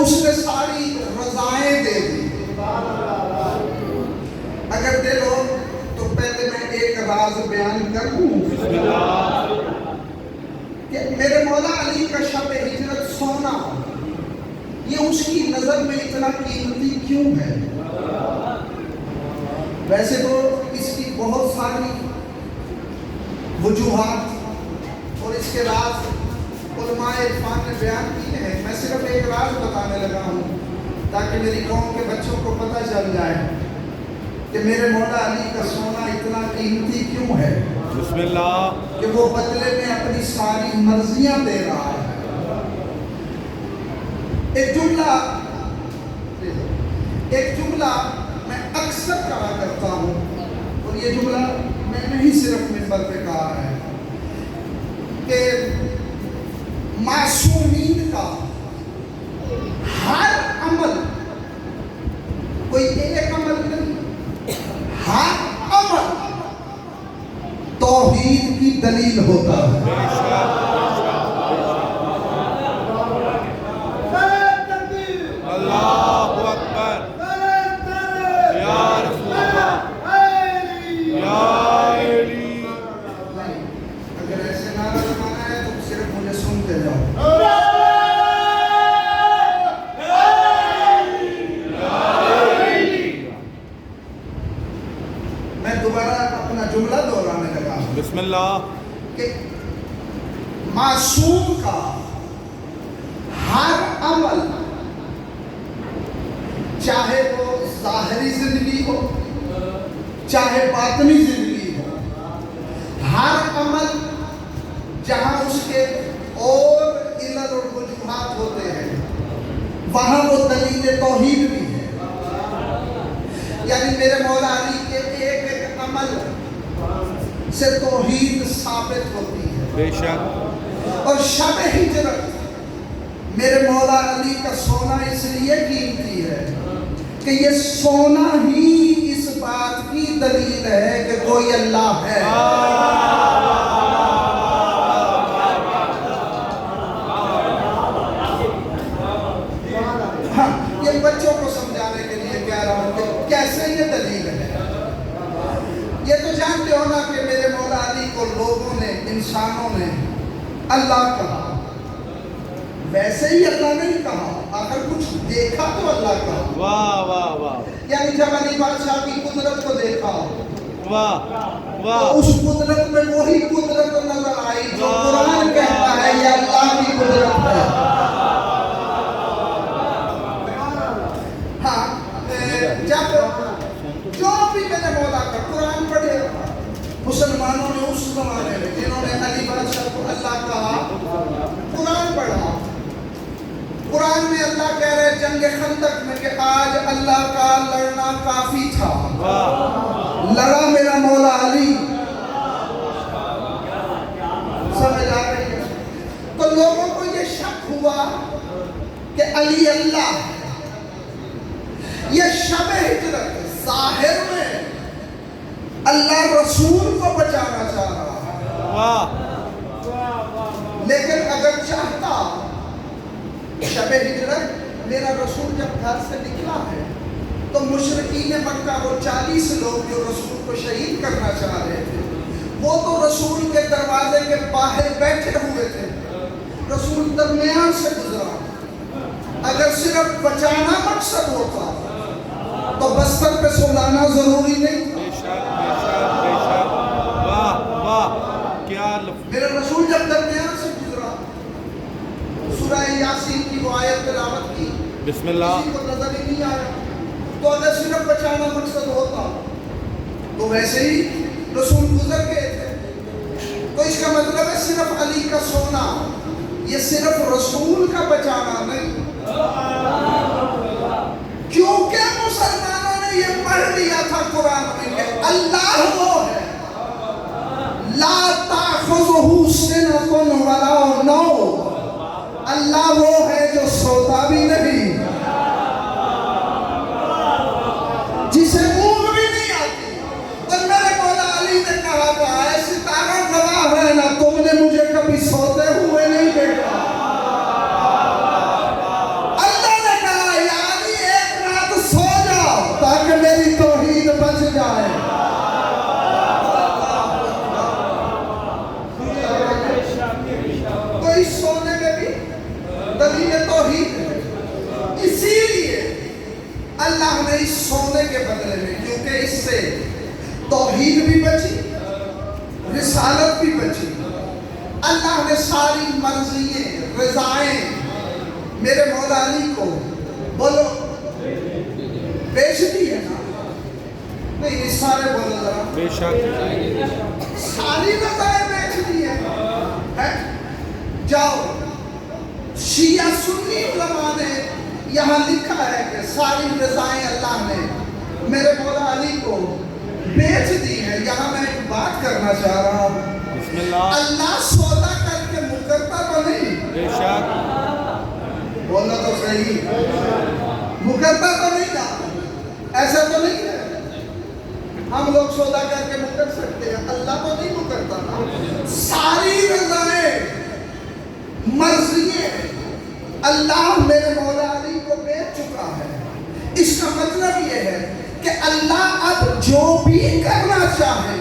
اس نے ساری رضائیں دے دی. اگر دل ہو تو پہلے میں ایک راز بیان کر دوں کہ میرے مولا علی کا شب ہجرت سونا یہ اس کی نظر میں اتنا قیمتی کیوں ہے؟ ویسے تو اس کی بہت ساری وجوہات اور اس کے راز علماء عرفان نے بیان کیے ہیں. میں صرف ایک راز بتانے لگا ہوں تاکہ میری قوم کے بچوں کو پتہ چل جائے کہ میرے مولا علی کا سونا اتنا قیمتی کیوں ہے. بسم اللہ. کہ وہ بدلے میں اپنی ساری مرضیاں دے رہا ہے. ایک جملہ میں اکثر کہا کرتا ہوں اور یہ جملہ میں نہیں صرف منبر پہ کہا ہے کہ معصومین کا ہر عمل، کوئی ایک عمل نہیں، ہر عمل توحید کی دلیل ہوتا ہے. بسم اللہ. کہ معصوم کا ہر عمل، چاہے وہ ظاہری زندگی ہو چاہے باطنی زندگی ہو، ہر عمل جہاں اس کے اور علل اور وجوہات ہوتے ہیں وہاں وہ دلیل توحید بھی ہے. یعنی میرے مولا علی کے ایک ایک عمل سے توحید ثابت ہوتی ہے. بے شک. اور شب ہجرت میرے مولا علی کا سونا اس لیے قیمتی ہے کہ یہ سونا ہی اس بات کی دلیل ہے کہ کوئی اللہ ہے. ہاں، یہ بچوں کو سمجھانے کے لیے کہہ رہا ہوں کہ کیسے یہ دلیل ہے. یہ تو جانتے ہو نا کہ میرے مولا علی کو لوگوں نے، انسانوں نے اللہ کہا. ویسے ہی اللہ نہیں کہا، اگر کچھ دیکھا تو اللہ کہا. واہ واہ واہ. یعنی جب علی بادشاہ کی قدرت کو دیکھا واہ واہ. تو اس قدرت میں وہی قدرت نظر آئی جو قرآن کہتا ہے یہ اللہ کی قدرت ہے. ہاں، جب جو بھی میرے مولا کا قرآن پڑھے، مسلمانوں نے اس زمانے میں جنہوں نے علی بادشاہ کو اللہ کہا قرآن پڑھا. قرآن میں اللہ کہہ رہے جنگ خندق میں کہ آج اللہ کا لڑنا کافی تھا، لڑا میرا مولا علی. سمجھ آ رہی ہے؟ تو لوگوں کو یہ شک ہوا کہ علی اللہ ہے. یہ شب ہجرت ظاہر میں اللہ رسول کو بچانا چاہ رہا ہے، لیکن اگر چاہتا شب ہجرت میرا رسول جب گھر سے نکلا ہے تو مشرکین مکہ وہ 40 لوگ جو رسول کو شہید کرنا چاہ رہے تھے وہ تو رسول کے دروازے کے باہر بیٹھے ہوئے تھے. رسول درمیان سے گزرا. اگر صرف بچانا مقصد ہوتا تو بستر پہ سلانا ضروری نہیں. میرے رسول جب درمیان سے گزرا، سورہ یاسین کی وہ آیت تلاوت کی، بسم اللہ. کسی کو نظر ہی نہیں آیا. تو اگر صرف بچانا مقصد ہوتا تو ویسے ہی رسول گزر گئے تھے. تو اس کا مطلب ہے صرف علی کا سونا یہ صرف رسول کا بچانا نہیں، کیونکہ مسلمانوں نے یہ پڑھ لیا تھا قرآن میں کہ اللہ وہ ہے لا تأخذہ سنۃ ولا نوم. اللہ وہ ہے جو سوتا بھی نہیں، جسے اونگ بھی نہیں آتی. اور میرے مولا علی نے کہا تھا اے ستارہ گواہ ہے نا تم نے مجھے کبھی سوتے ہوئے نہیں دیکھا. اللہ نے بھائی سونے میں بھی دلیل توحید ہے۔ اسی لیے اللہ نے اس سونے کے بدلے میں، کیونکہ اس سے توحید بھی بچی، رسالت بھی بچی، اللہ نے ساری مرضییں، رضائیں میرے مولا علی کو بولو بیچ دی ہے نا؟ نہیں، اس سارے بولو ذرا، بے شک ساری رضائیں بیچ دی ہے۔ جاؤ، شیعہ سنی علماء نے یہاں لکھا ہے کہ ساری رضائیں اللہ نے میرے مولا علی کو بیچ دی ہے۔ یہاں میں ایک بات کرنا چاہ رہا ہوں، بسم اللہ اللہ سودا کر کے مکرتا تو نہیں، بے شک بولنا تو صحیح، مکرتا تو نہیں تھا، ایسا تو نہیں ہے۔ ہم لوگ سودا کر کے مکر سکتے ہیں، اللہ تو نہیں مکرتا نا۔ ساری رضائیں، مرضییں اللہ میرے مولا علی کو بیچ چکا ہے۔ اس کا مطلب یہ ہے کہ اللہ اب جو بھی کرنا چاہے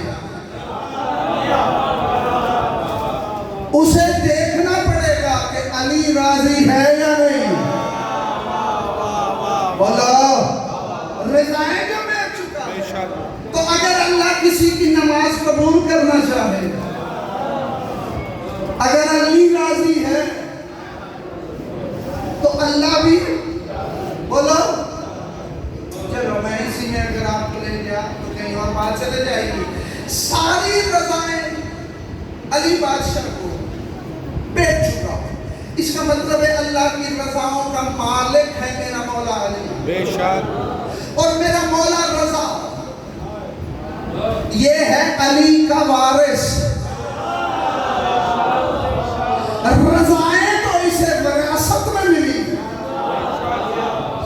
اسے دیکھنا پڑے گا کہ علی راضی ہے یا نہیں۔ بولو، رضائیں جو بیچ چکا بے ہے، شک تو اگر اللہ کسی کی نماز قبول کرنا چاہے، اگر علی راضی ہے تو اللہ بھی، بولو، چلو میں اسی میں اگر آپ کو لے گیا تو کہیں اور بات چلے جائے گی۔ ساری رضائیں علی بادشاہ کو بیچ چکا ہے۔ اس کا مطلب ہے اللہ کی رضاؤں کا مالک ہے میرا مولا علی، بے شک اور میرا مولا رضا یہ ہے علی کا وارث۔ رضائیں تو اسے وراثت میں ملی،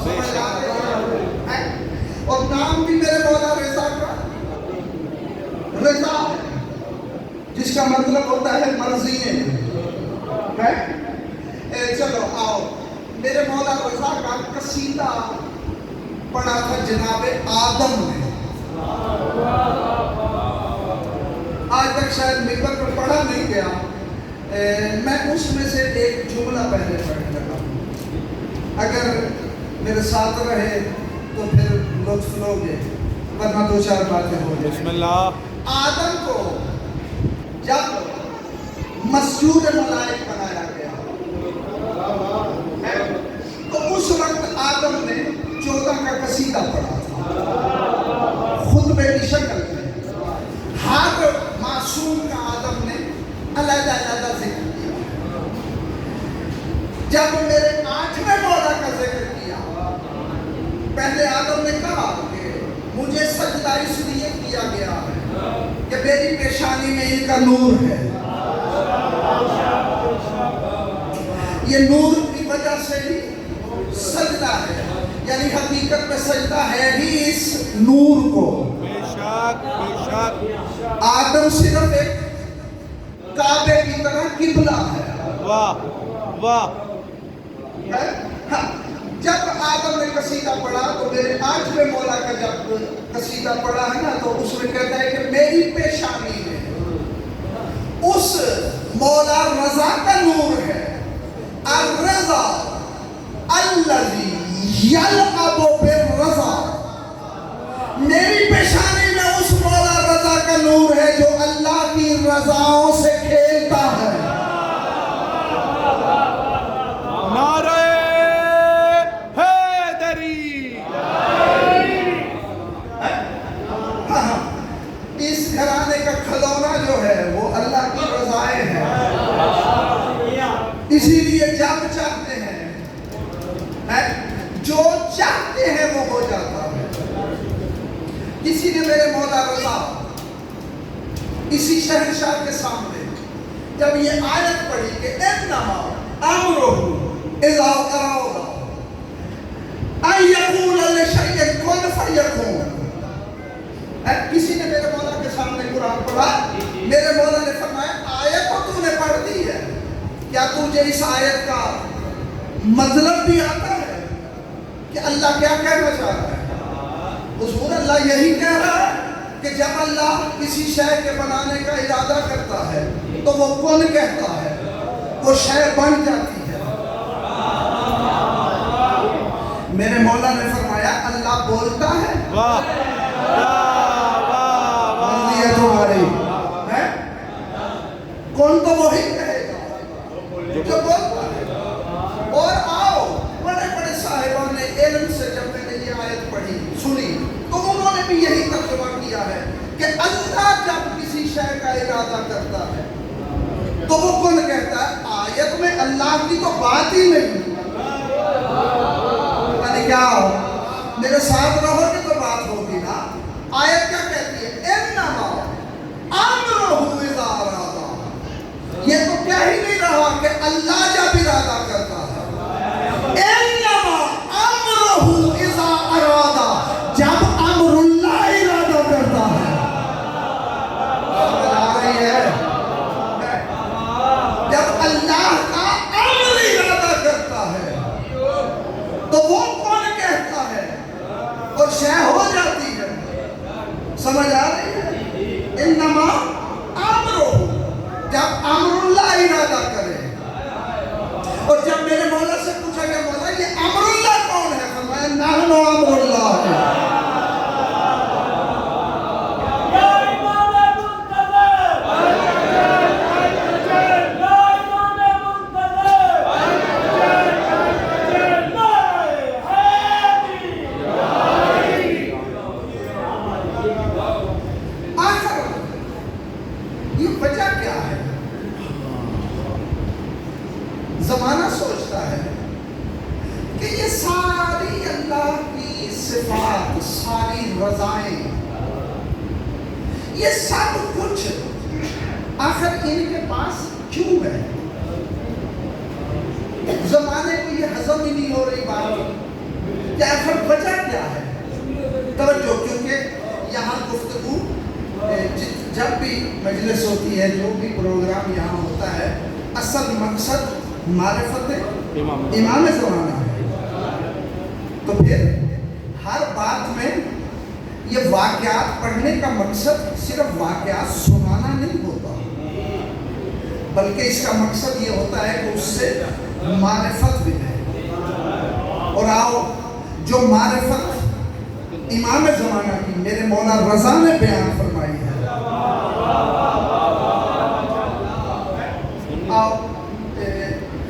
سمجھ آ رہی ہے؟ اور نام بھی میرے مولا رضا کا رضا ہے، جس کا مطلب ہوتا ہے مرضییں۔ چلو آؤ، میرے مولا رضا کا قصیدہ پڑھا تھا جناب آدم نے، آج تک شاید ممبر پر پڑھا نہیں گیا۔ میں اس میں سے ایک جملہ پہلے پڑھنے لگا ہوں، اگر میرے ساتھ رہے تو پھر لطف لوگے، ورنہ دو چار باتیں ہو جائیں۔ بسم اللہ آدم کو جب مسجود ملائک بنایا گیا تو اس وقت آدم نے 14 کا قصیدہ پڑھا تھا خطبے کی شکل میں۔ ہر معصوم کا آدم نے علیحدہ علیحدہ ذکر کیا۔ جب میرے 8ویں مولا کا ذکر کیا، پہلے آدم نے کہا کہ مجھے سجدہ اس لیے کیا گیا ہے کہ میری پیشانی میں ان کا نور ہے، یہ نور کی وجہ سے ہی سجدہ ہے، یعنی حقیقت میں سجدہ ہے ہی اس نور کو۔ بے شک بے شک آدم صرف ایک کعبے کی طرح قبلہ ہے۔ واہ واہ ہاں، جب آدم نے قصیدہ پڑھا تو میرے 8ویں مولا کا جب قصیدہ پڑھا ہے نا تو اس میں کہتا ہے کہ میری پیشانی میں اس مولا رضا کا نور ہے۔ الرضا الذی یلعب بالرضا، میری پیشانی میں اس مولا رضا کا نور ہے جو اللہ کی رضاؤں سے کھیلتا ہے۔ نعرہ حیدری، اس گھرانے کا کھلونا جو ہے وہ اللہ کی رضائیں ہیں، اسی لیے جب چاہتے ہیں جو چاہتے ہیں وہ ہو جاتا ہے۔ کسی نے میرے مولا رضا اسی شہنشاہ کے سامنے جب یہ آیت پڑھی کہ انما امرہ اذا اراد ان یقول لشیء کن فیکون، کسی نے میرے مولا کے سامنے قرآن پڑھا، میرے مولا نے فرمایا آیت تو تو نے پڑھ دی ہے، کیا تجھے اس آیت کا مطلب بھی آتا ہے کہ اللہ کیا کہنا چاہ رہا ہے؟ حضور اللہ یہی کہہ رہا ہے کہ جب اللہ کسی شے کے بنانے کا ارادہ کرتا ہے تو وہ کن کہتا ہے، وہ شے بن جاتی ہے. میرے مولا نے فرمایا اللہ بولتا ہے. واہ مرضی ہے تمہاری. کون تو وہی کہے گا جو بولتا ہے. اور آؤ بڑے بڑے صاحبوں نے علم سے جب میں نے یہ آیت پڑھی سنی تو انہوں نے بھی یہی ترجمہ کیا ہے کہ اللہ جب کسی شے کا ارادہ کرتا ہے تو وہ کون کہتا ہے. آیت میں اللہ کی تو بات ہی نہیں. یعنی کیا ہو میرے ساتھ رہو گے تو بات ہوگی نا. آیت کیا کہتی ہے انما امرہ اذا ارادہ. یہ تو کہہ ہی نہیں رہا کہ اللہ جب ارادہ کرتا ہے. انما امرہ اذا ارادہ جب امر اللہ ارادہ کرتا ہے. سمجھ آ رہی ہے. جب اللہ کا امر ارادہ کرتا ہے تو وہ کون کہتا ہے اور شے ہو جاتی ہے. سمجھ آ رہی ہے. انما امرہ جب امر اللہ ارادہ کرے. اور جب میرے مولا سے پوچھا کہ مولا یہ امر اللہ کون ہے فرمایا نحن امر اللہ ہے. زمانہ سوچتا ہے کہ یہ ساری اللہ کی صفات ساری رضائیں یہ سب کچھ آخر ان کے پاس کیوں ہے. زمانے کو یہ ہضم ہی نہیں ہو رہی بات کہ آخر وجہ کیا ہے. توجہ کیونکہ یہاں گفتگو جب بھی مجلس ہوتی ہے جو بھی پروگرام یہاں ہوتا ہے اصل مقصد معرفت امام زمانہ ہے. تو پھر ہر بات میں یہ واقعات پڑھنے کا مقصد صرف واقعات سنانا نہیں ہوتا بلکہ اس کا مقصد یہ ہوتا ہے کہ اس سے معرفت بھی ہے. اور آؤ جو معرفت امام زمانہ کی میرے مولا رضا نے بیان فرمائی ہے. آؤ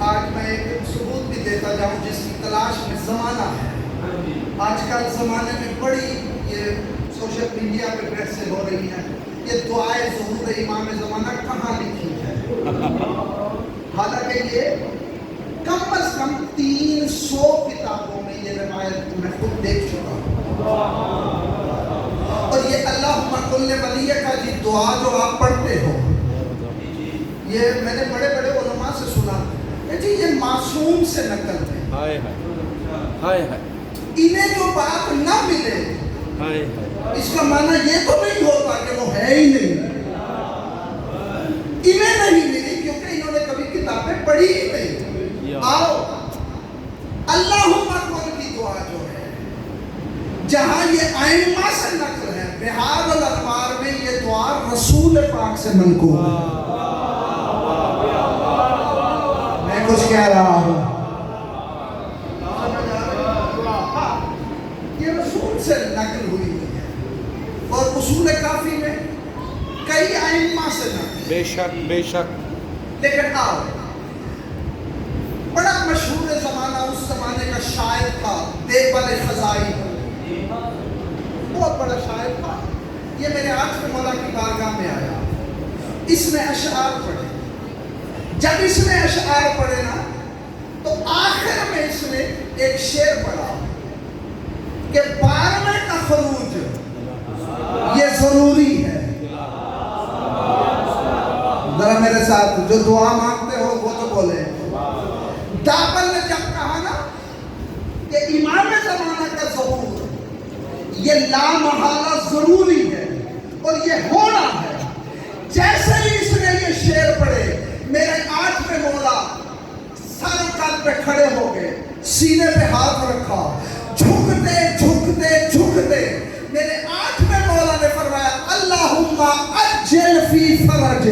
آج میں ایک ثبوت بھی دیتا جاؤں جس کی تلاش میں زمانہ ہے. آج کل زمانے میں بڑی یہ سوشل میڈیا پہ بحثیں ہو رہی ہیں یہ دعائے ظہور امام زمانہ کہاں لکھی ہے. حالانکہ یہ کم از کم 300 کتابوں میں یہ روایت میں خود دیکھ چکا ہوں. اور یہ اللہم کل ولیہ کا جی دعا جو آپ پڑھتے ہو یہ میں نے بڑے بڑے علماء سے سنا جی یہ معصوم سے نقل ہے. ہائے ہائے انہیں جو بات نہ ملے اس کا معنی یہ تو نہیں ہوتا کہ وہ ہے ہی نہیں. انہیں نہیں ملی کیونکہ انہوں نے کبھی کتابیں پڑھی ہی نہیں. آؤ اللہم کل کی دعا جو ہے جہاں یہ ائمہ سے نقل ہے بہار الانوار میں یہ دعا رسول پاک سے منقول ہے. میں کچھ کہہ رہا ہوں یہ رسول سے نقل ہوئی ہے اور اصول کافی میں کئی ائمہ سے نقل. بے شک بے شک. لیکن آؤ بڑا مشہور زمانہ اس زمانے کا شاعر تھا دیوبند خزائی بہت بڑا شاعر تھا. یہ میرے عارف مولا کی بارگاہ میں آیا. اس نے اشعار پڑھے. جب اس نے اشعار پڑھے نا تو آخر میں اس نے ایک شعر پڑھا کہ 12ویں کا خروج یہ ضروری ہے. ذرا میرے ساتھ جو دعا مانگتے ہو وہ تو بولے. دابل نے جب کہا نا کہ امام زمانہ کا ظہور یہ لامحالہ ضروری ہے اور یہ ہونا ہے جیسے ہی اس نے یہ شعر پڑھے میرے آنکھ میں مولا سر قلب پہ کھڑے ہو گئے سینے پہ ہاتھ رکھا جھکتے جھکتے جھکتے میرے آنکھ میں مولا نے فرمایا اللہم اجل فی فرج.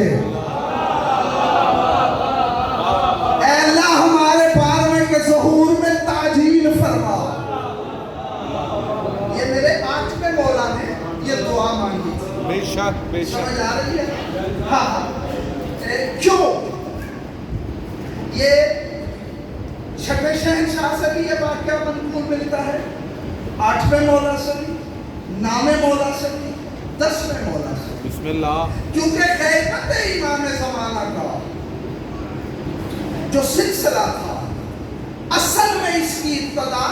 شک بے سمجھ شک آ رہی ہے؟ ہاں کیوں یہ چھٹے شہنشاہ سے بھی یہ واقعہ منقول ملتا ہے، 8ویں مولا سے بھی، 9ویں مولا سے بھی، 10ویں مولا سے بھی، بسم اللہ کیونکہ خیبت امام زمانہ کا جو سلسلہ تھا اصل میں اس کی ابتدا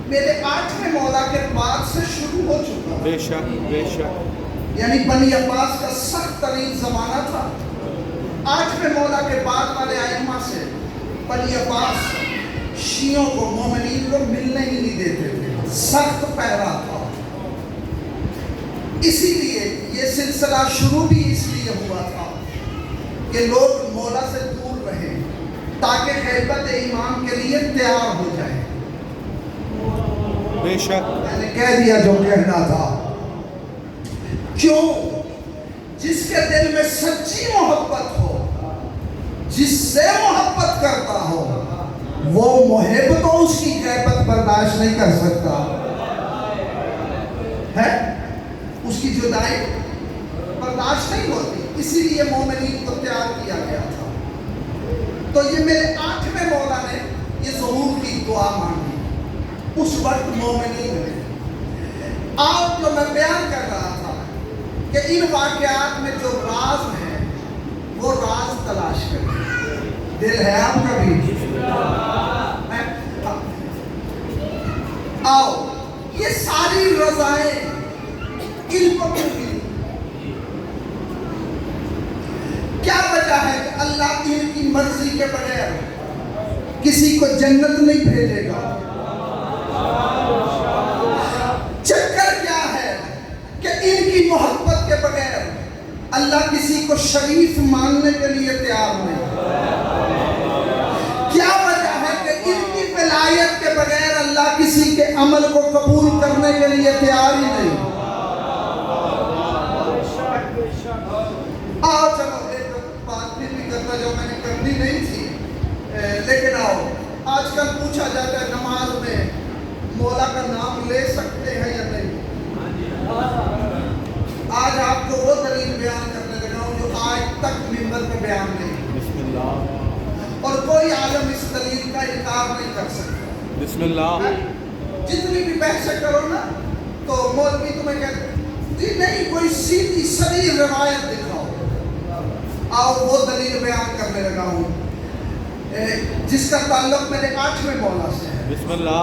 میرے 8ویں مولا کے بعد سے شروع ہو چکا، بے شک یعنی بنی عباس کا سخت ترین زمانہ تھا۔ 8ویں مولا کے بعد والے ائمہ سے بنی عباس شیعوں کو، مومنین کو ملنے ہی نہیں دیتے تھے، سخت پہرا تھا۔ اسی لیے یہ سلسلہ شروع بھی اس لیے ہوا تھا کہ لوگ مولا سے دور رہیں تاکہ غیبت امام کے لیے تیار ہو جائے۔ بے شک میں نے کہہ دیا جو کہنا تھا۔ کیوں؟ جس کے دل میں سچی محبت ہو، جس سے محبت کرتا ہو، وہ محب تو اس کی غیبت برداشت نہیں کر سکتا ہے، اس کی جدائی برداشت نہیں ہوتی، اسی لیے مومنین کو تیار کیا گیا تھا۔ تو یہ میرے 8ویں مولا نے یہ ظہور کی دعا مانگی اس وقت مومنین نے۔ آج جو میں بیان کر رہا تھا کہ ان واقعات میں جو راز ہیں وہ راز تلاش کریں۔ دل ہے آپ کا بھی؟ آؤ، یہ ساری رضائیں ان کو کیوں ملی؟ کیا وجہ ہے کہ اللہ ان کی مرضی کے بغیر کسی کو جنت نہیں بھیجے گا؟ چکر کیا ہے کہ ان کی محبت کے بغیر اللہ کسی کو شریف ماننے کے لیے تیار نہیں؟ کیا وجہ ہے کہ ان کی ولایت کے بغیر اللہ کسی کے عمل کو قبول کرنے کے لیے تیار ہی نہیں؟ آؤ چلو ایک بات بھی کرنا جو میں نے کرنی نہیں تھی، لیکن آؤ، آج کل پوچھا جاتا ہے نماز میں مولا کا نام لے سکتے ہیں یا نہیں؟ آج آپ کو وہ دلیل بیان کرنے لگا ہوں جو آج تک منبر پہ بیان نہیں، بسم اللہ اور کوئی عالم اس دلیل کا انکار نہیں کر سکتا۔ بسم اللہ جتنی بھی بحثیں کرو نا تو مولوی تمہیں کہتے ہیں جی نہیں، کوئی سیدھی صریح روایت دکھاؤ۔ آؤ وہ دلیل بیان کرنے لگا ہوں جس کا تعلق میرے 8ویں مولا سے ہے، بسم اللہ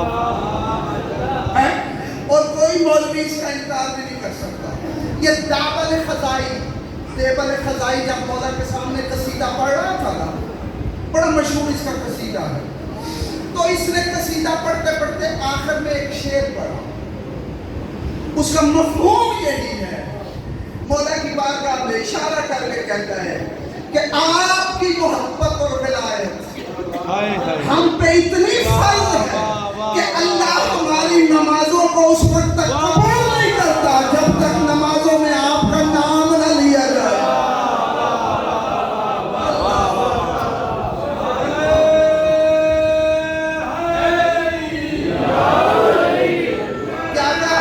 اور کوئی مولوی اس کا انکار بھی نہیں کر سکتا۔ یہ دابل خزائی جب مولا کے سامنے قصیدہ پڑھ رہا تھا نا، بڑا مشہور اس کا قصیدہ ہے، تو اس نے قصیدہ پڑھتے پڑھتے آخر میں ایک شعر پڑھا، اس کا مفہوم یہی ہے، مولا کی بارگاہ میں اشارہ کر کے کہتا ہے کہ آپ کی محبت اور ولایت ہم پہ اتنی فرض ہے کہ اللہ ہماری نمازوں کو اس وقت تک قبول نہیں کرتا جب تک نمازوں میں آپ کا نام نہ لیا جائے۔ کیا کہا؟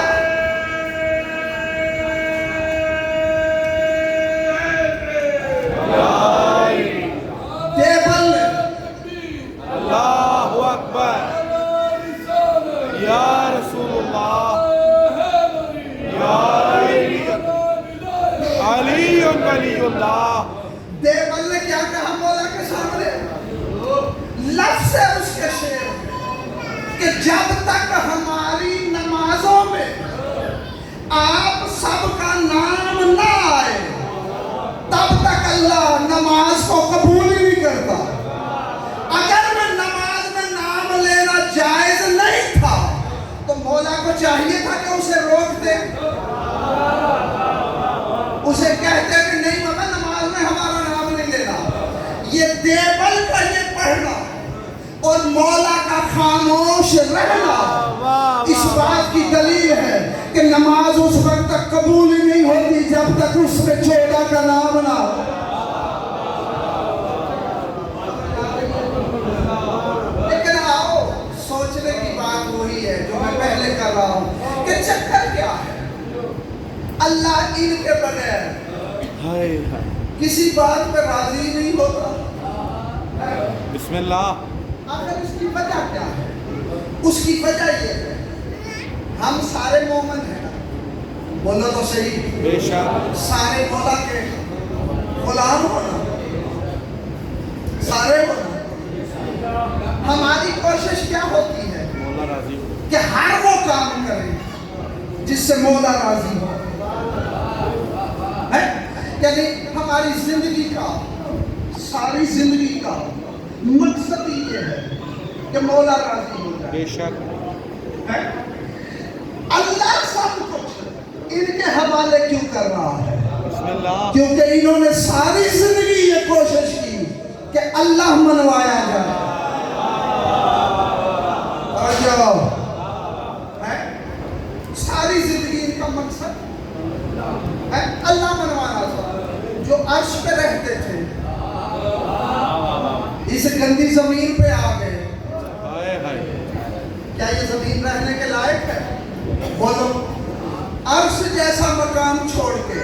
دیوبند میں اللہ اکبر یا رسول اللہ یا علی ولی اللہ۔ دیوبند نے کیا کہا مولا کے سامنے؟ لفظ ہے اس کے شعر میں کہ جب تک ہماری نمازوں میں آپ سب کا نام نہ آئے تب تک اللہ نماز کو قبول ہی نہیں کرتا۔ اگر میں نماز میں نام لینا جائز نہیں تھا تو مولا کو چاہیے تھا کہ اسے روک دے، اسے کہتے کہ نہیں بابا نماز میں ہمارا نام نہیں لینا۔ یہ دیوبند کا یہ پڑھنا اور مولا کا خاموش رہنا اس بات کی دلیل ہے کہ نماز اس وقت تک قبول ہی نہیں ہوتی جب تک اس میں چودہ کا نام نہ ہو۔ لیکن آؤ، سوچنے کی بات وہی ہے جو میں پہلے کر رہا ہوں کہ چکر کیا ہے؟ اللہ دین کے بغیر ہائے ہائے کسی بات پہ راضی نہیں ہوتا. بسم اللہ. آخر اس کی وجہ کیا ہے؟ اس کی وجہ یہ ہے ہم سارے مومن ہیں. بولو تو صحیح. بے شک. سارے مولا کے غلام ہونا, سارے ہونا. ہماری کوشش کیا ہوتی ہے مولا راضی ہو. کہ ہر وہ کام کریں جس سے مولا راضی ہو. یعنی ہماری زندگی کا, ساری زندگی کا مقصد ہی یہ ہے کہ مولا راضی ہو جائے. بے شک. اللہ سب کچھ ان کے حوالے کیوں کر رہا ہے؟ بسم اللہ. کیونکہ انہوں نے ساری زندگی یہ کوشش کی کہ اللہ منوایا جائے. ساری زندگی ان کا مقصد ہے اللہ منوانا تھا. جو عرش پہ رہتے تھے اس گندی زمین پہ آ گئے. ہائے ہائے. کیا یہ زمین رہنے کے لائق ہے؟ بولو. عرش جیسا مقام چھوڑ کے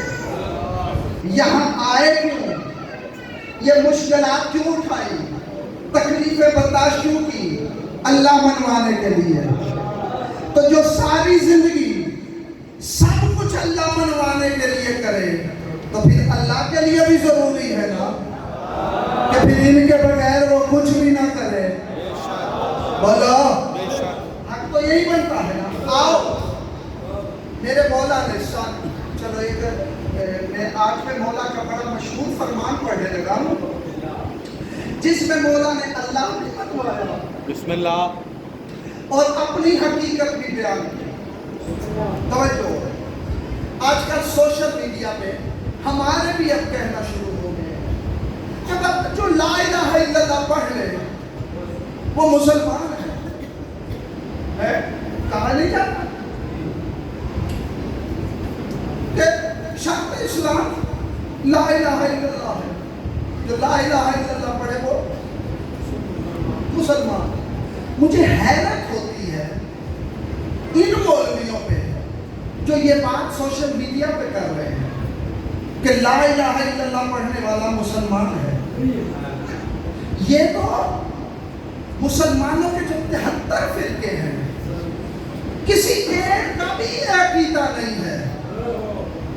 یہاں آئے کیوں؟ یہ مشکلات کیوں اٹھائی؟ تکلیفیں برداشت کیوں کی؟ اللہ منوانے کے لیے. تو جو ساری زندگی سب کچھ اللہ منوانے کے لیے کرے تو پھر اللہ کے لیے بھی ضروری ہے نا کہ پھر ان کے بغیر وہ کچھ بھی نہ کرے. بولو. بے شک. حق تو یہی بنتا ہے نا. آؤ میرے مولا نے چلو ایک میں آج میں مولا کا بڑا مشہور فرمان پڑھنے لگا ہوں جس میں مولا نے اللہ بھی منوایا بسم اللہ. اور اپنی حقیقت بھی بیان کی. توجہ. آج کل سوشل میڈیا پہ ہمارے بھی اب کہنا شروع ہو گئے کہ جو لا الہ الا اللہ پڑھ لے وہ مسلمان ہے. کہا نہیں جاتا کہ شرط اسلام لا الہ الا اللہ ہے. جو لا الہ الا اللہ پڑھے وہ مسلمان. مجھے حیرت ہوتی ہے ان مولویوں پہ جو یہ بات سوشل میڈیا پہ کر رہے ہیں کہ لا الہ الا اللہ پڑھنے والا مسلمان ہے. یہ تو مسلمانوں کے جو 73 فرقے ہیں کسی ایک کا بھی عقیدہ نہیں ہے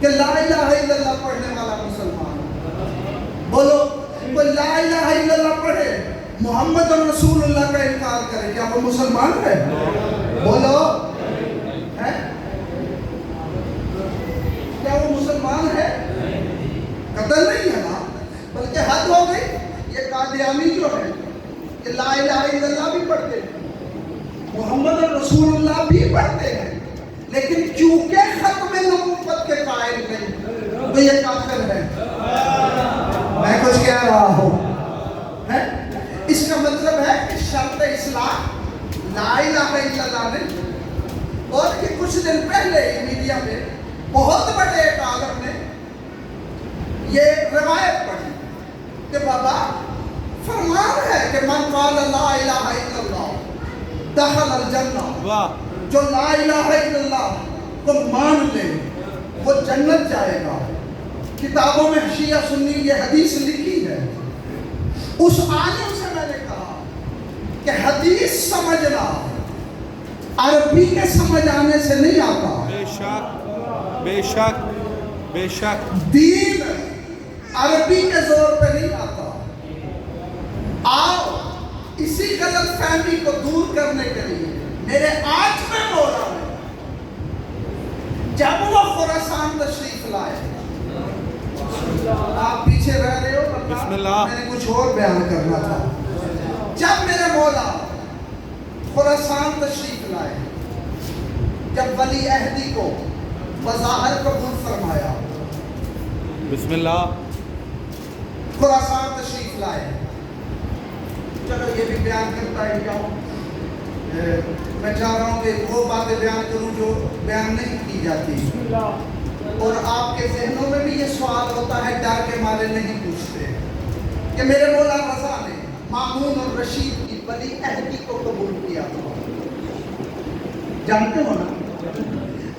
کہ لا الہ الا اللہ پڑھنے والا مسلمان. بولو. کوئی لا الہ الا اللہ پڑھے محمد رسول اللہ کا انکار کرے کیا وہ مسلمان ہے؟ بولو. ہے کیا وہ مسلمان ہے؟ قتل نہیں ہے نا, بلکہ حد ہو گئی. یہ قادیانی جو ہے کہ لا الہ الا اللہ بھی پڑھتے ہیں, محمد رسول اللہ بھی پڑھتے ہیں, لیکن چونکہ ختم نبوت کے قائل نہیں تو یہ کافر ہے. میں کچھ کہہ رہا ہوں. اس کا مطلب ہے کہ شرط اسلام لا الہ الا اللہ نے. اور کہ کچھ دن پہلے میڈیا میں بہت بڑے ایک عالم نے یہ روایت پڑھی کہ بابا فرمان ہے کہ من قال لا الہ الا اللہ دخل الجنہ. واہ. جو لا الہ الا اللہ کو مان لے وہ جنت جائے گا. کتابوں میں شیعہ سنی یہ حدیث لکھی ہے. اس عالم سے میں نے کہا کہ حدیث سمجھنا عربی کے سمجھ آنے سے نہیں آتا. بے شک. بے شک. بے شک. دین عربی کے زور پہ نہیں آتا. آؤ اسی غلط فہمی کو دور کرنے کے لیے میرے آج میں مولا ہے جب وہ خراسان تشریف لائے. آپ پیچھے رہ رہے ہو بسم اللہ. میں نے کچھ اور بیان کرنا تھا. جب میرے مولا خراسان تشریف لائے, جب ولی عہدی کو بظاہر قبول فرمایا, بسم اللہ. خراسان تشریف لائے. چلو یہ بھی بیان کرتا ہے کیا میں چاہ رہا ہوں کہ وہ باتیں بیان کروں جو بیان نہیں کی جاتی. اور آپ کے ذہنوں میں بھی یہ سوال ہوتا ہے, ڈر کے مارے نہیں پوچھتے کہ میرے مولا رضا نے مامون اور رشید کی ولی عہدی کو قبول کیا تھا. جانتے ہو نا,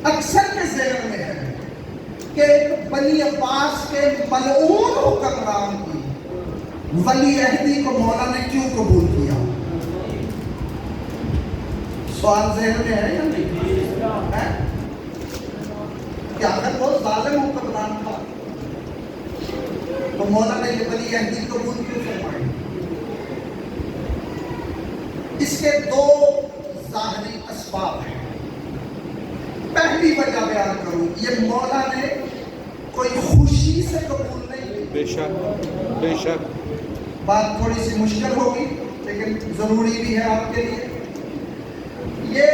اکثر کے ذہن میں ہے کہ کہ ایک بنی عباس کے ملعون حکمران کی ولی عہدی کو مولا نے کیوں قبول کیا؟ سوال ذہن میں ہے یا نہیں ہے؟ کہ اگر وہ ظالم حکمران تھا تو مولا نے یہ ولی عہدی قبول کیوں فرمائی؟ اس کے دو ظاہری اسباب ہیں. پہلی وجہ بیان کروں، یہ مولا نے کوئی خوشی سے قبول نہیں کی. بے شک بے شک. بات تھوڑی سی مشکل ہوگی لیکن ضروری بھی ہے آپ کے لیے. یہ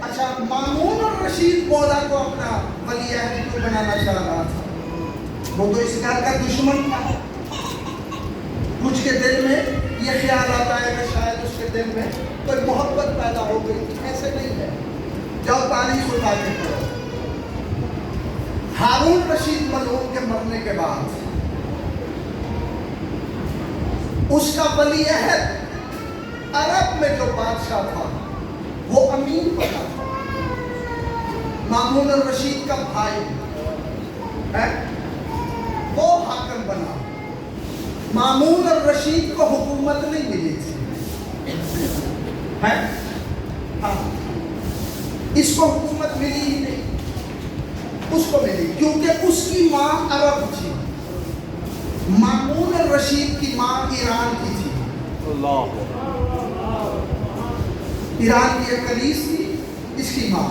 اچھا، مامون الرشید مولا کو اپنا ولی عہد کو بنانا چاہ رہا تھا. وہ تو اس گھر کا دشمن تھا. کچھ کے دل میں یہ خیال آتا ہے کہ شاید اس کے دل میں کوئی محبت پیدا ہو گئی. ایسے نہیں ہے. جاؤ تاریخ اٹھا کے پڑھو. ہارون رشید ملعون کے مرنے کے بعد اس کا ولی عہد عرب میں جو بادشاہ تھا وہ امین بنا تھا. مامون الرشید کا بھائی ہے وہ حاکم بنا. مامون الرشید کو حکومت نہیں ملی تھی. ہاں، اس کو حکومت ملی ہی نہیں. اس کو ملی کیونکہ اس کی ماں عرب تھی. مامون الرشید کی ماں ایران کی تھی. اللہ. ایران کی ایک کنیز تھی اس کی ماں،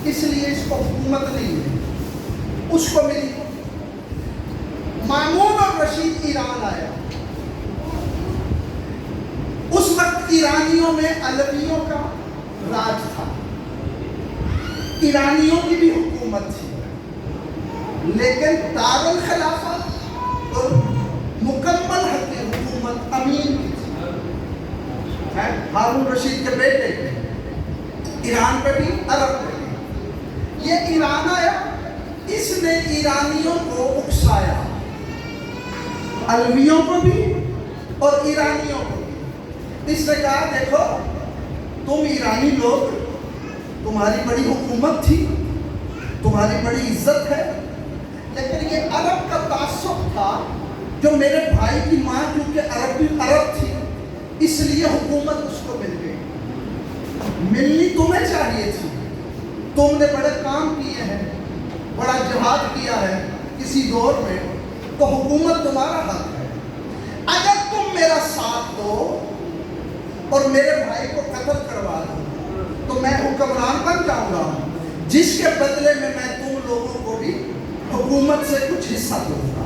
اس لیے اس کو حکومت نہیں ملی. اس کو ملی. مامون الرشید ایران آیا. اس وقت ایرانیوں میں علویوں کا راج تھا. ایرانیوں کی بھی حکومت تھی لیکن دار الخلافت اور مکمل حق حکومت امین کی تھی. ہارون رشید کے بیٹے ایران پہ بھی عرب پہ بھی. یہ ایران آیا، اس نے ایرانیوں کو اکسایا، علویوں کو بھی اور ایرانیوں کو بھی. اس نے کہا دیکھو تم ایرانی لوگ، تمہاری بڑی حکومت تھی، تمہاری بڑی عزت ہے، لیکن یہ عرب کا تعصب تھا جو میرے بھائی کی ماں کیونکہ عرب تھی اس لیے حکومت اس کو مل گئی. ملنی تمہیں چاہیے تھی. تم نے بڑے کام کیے ہیں، بڑا جہاد کیا ہے کسی دور میں، تو حکومت تمہارا حق ہے. اگر تم میرا ساتھ دو اور میرے بھائی کو قتل کروا دو تو میں حکمران بن جاؤں گا، جس کے بدلے میں تم لوگوں کو بھی حکومت سے کچھ حصہ دوں گا.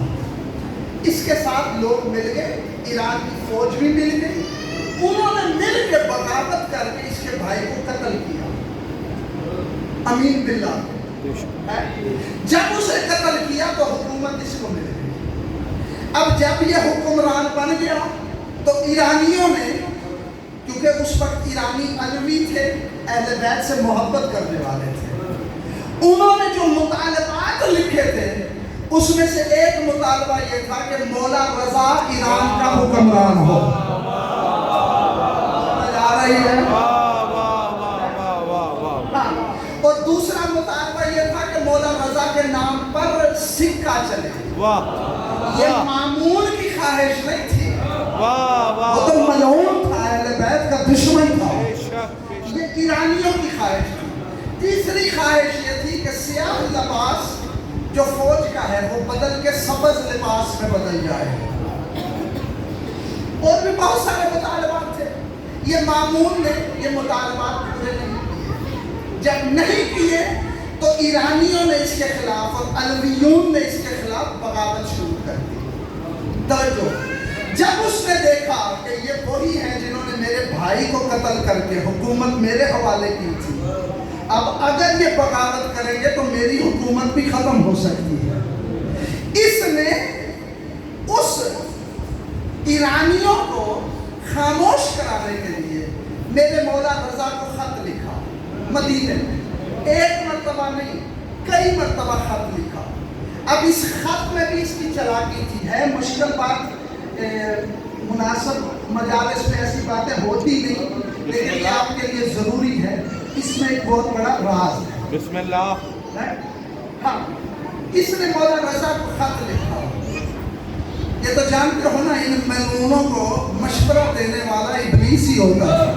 اس کے ساتھ لوگ مل گئے، ایران کی فوج بھی مل گئی. انہوں نے مل کے بغاوت کر کے اس کے بھائی کو قتل کیا. امین باللہ. جب اسے قتل کیا تو حکومت اس کو مل گئی. اب جب یہ حکمران بن گیا تو ایرانیوں نے، کیونکہ اس وقت ایرانی علوی تھے، اہل بیت سے محبت کرنے والے تھے، انہوں نے جو مطالبات لکھے تھے اس میں سے ایک مطالبہ یہ تھا کہ مولا رضا ایران کا حکمران ہو. سمجھ آ رہی ہے؟ اور دوسرا مطالبہ یہ تھا کہ مولا رضا کے نام پر سکہ چلے. یہ مامون کی خواہش نہیں تھی، وہ تو ملعون تھا، اہل بیت کا دشمن تھا. یہ ایرانیوں کی خواہش تھی. تیسری خواہش یہ تھی کہ سیاہ لباس جو فوج کا ہے وہ بدل کے سبز لباس میں بدل جائے. اور بھی بہت سارے مطالبات تھے. یہ مامون نے یہ مطالبات پورے نہیں کیے. جب نہیں کیے تو ایرانیوں نے اس کے خلاف اور علویون نے اس کے خلاف بغاوت شروع کر دی. توجہ، جب اس نے دیکھا کہ یہ وہی ہیں جنہوں نے میرے بھائی کو قتل کر کے حکومت میرے حوالے کی تھی، اب اگر یہ بغاوت کریں گے تو میری حکومت بھی ختم ہو سکتی ہے، اس نے اس ایرانیوں کو خاموش کرانے کے لیے میرے مولا رضا کو خط لکھا. مدینے میں ایک مرتبہ نہیں، کئی مرتبہ خط لکھا. اب اس خط میں بھی اس کی چلاکی تھی. ہے مشکل بات، مناسب مجالس میں ایسی باتیں ہوتی نہیں، لیکن یہ آپ کے لیے ضروری ہے. اس میں ایک بہت بڑا راز ہے. بسم اللہ. ہاں، اس نے مولا رضا کو خط لکھا. یہ تو جانتے ہو نا ان ملعونوں کو مشورہ دینے والا ابلیس ہی ہوتا ہے.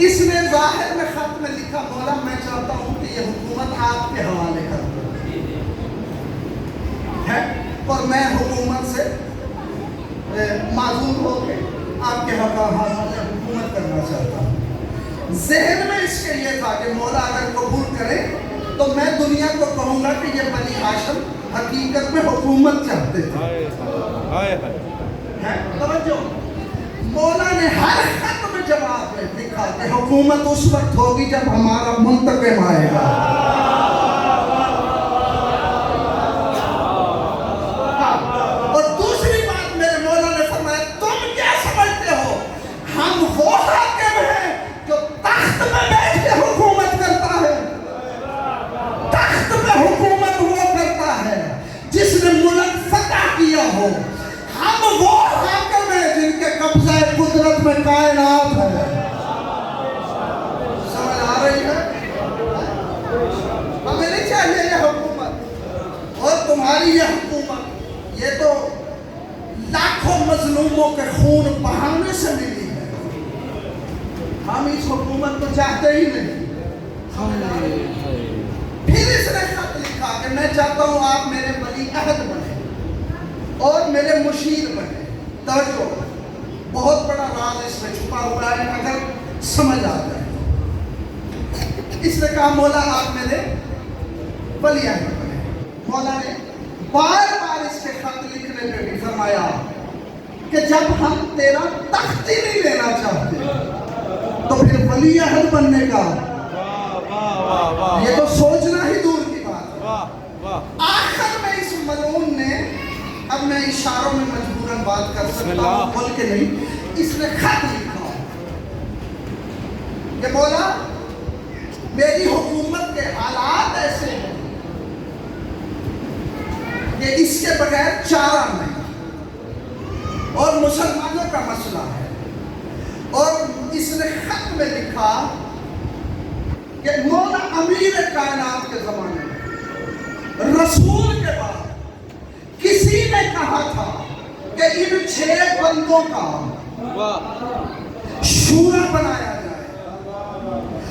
اس نے ظاہر میں خط میں لکھا مولا میں چاہتا ہوں کہ یہ حکومت آپ کے حوالے کر دوں ہے اور میں حکومت سے معذور ہو کے آپ کے حوالے حکومت کرنا چاہتا ہوں. ذہن میں اس کے لیے تھا کہ مولا اگر قبول کرے تو میں دنیا کو کہوں گا کہ یہ بنی ہاشم حقیقت میں حکومت چاہتے تھے. توجہ مولا نے ہر خط میں جواب میں لکھا کہ حکومت اس وقت ہوگی جب ہمارا منتقم آئے گا. اور دوسری بات میرے مولا نے فرمایا تم کیا سمجھتے ہو ہم وہ حاکم ہیں جو تخت میں بیٹھ کے حکومت کرتا ہے. تخت میں حکومت وہ کرتا ہے جس نے ملک فتح کیا ہو. ہم وہ حاکم ہیں جن کے قبضہ قدرت میں کائنات ہے. سمجھ آ رہی ہے؟ ہمیں نہیں چاہیے یہ حکومت اور تمہاری یہ حکومت. یہ تو لاکھوں مظلوموں کے خون بہانے سے ملی ہے. ہم اس حکومت کو چاہتے ہی نہیں. پھر اس نے خط لکھا کہ میں چاہتا ہوں آپ میرے ولی عہد بنے اور میرے مشیر بنے. توجہ بہت بڑا راز اس میں چھپا ہوا ہے اگر سمجھ آ جائے. اس نے کہا مولا آپ میرے ولی عہد بنے. مولا نے بار بار اس کے خط لکھنے پہ بھی فرمایا کہ جب ہم تیرا تخت ہی نہیں لینا چاہتے تو پھر ولی عہد بننے کا یہ تو سوچنا ہی دور کی بات ہے. آخر میں اس ملعون نے اب میں اشاروں میں مجبوراً بات کر سکتا ہوں بول کے نہیں. اس نے خط لکھا کہ مولا میری حکومت کے حالات ایسے ہیں کہ اس کے بغیر چارہ نہیں اور مسلمانوں کا مسئلہ ہے. اور اس نے خط میں لکھا کہ مولا امیر کائنات کے زمانے میں رسول کے بعد کسی نے کہا تھا کہ ان 6 بندوں کا شورا بنایا جائے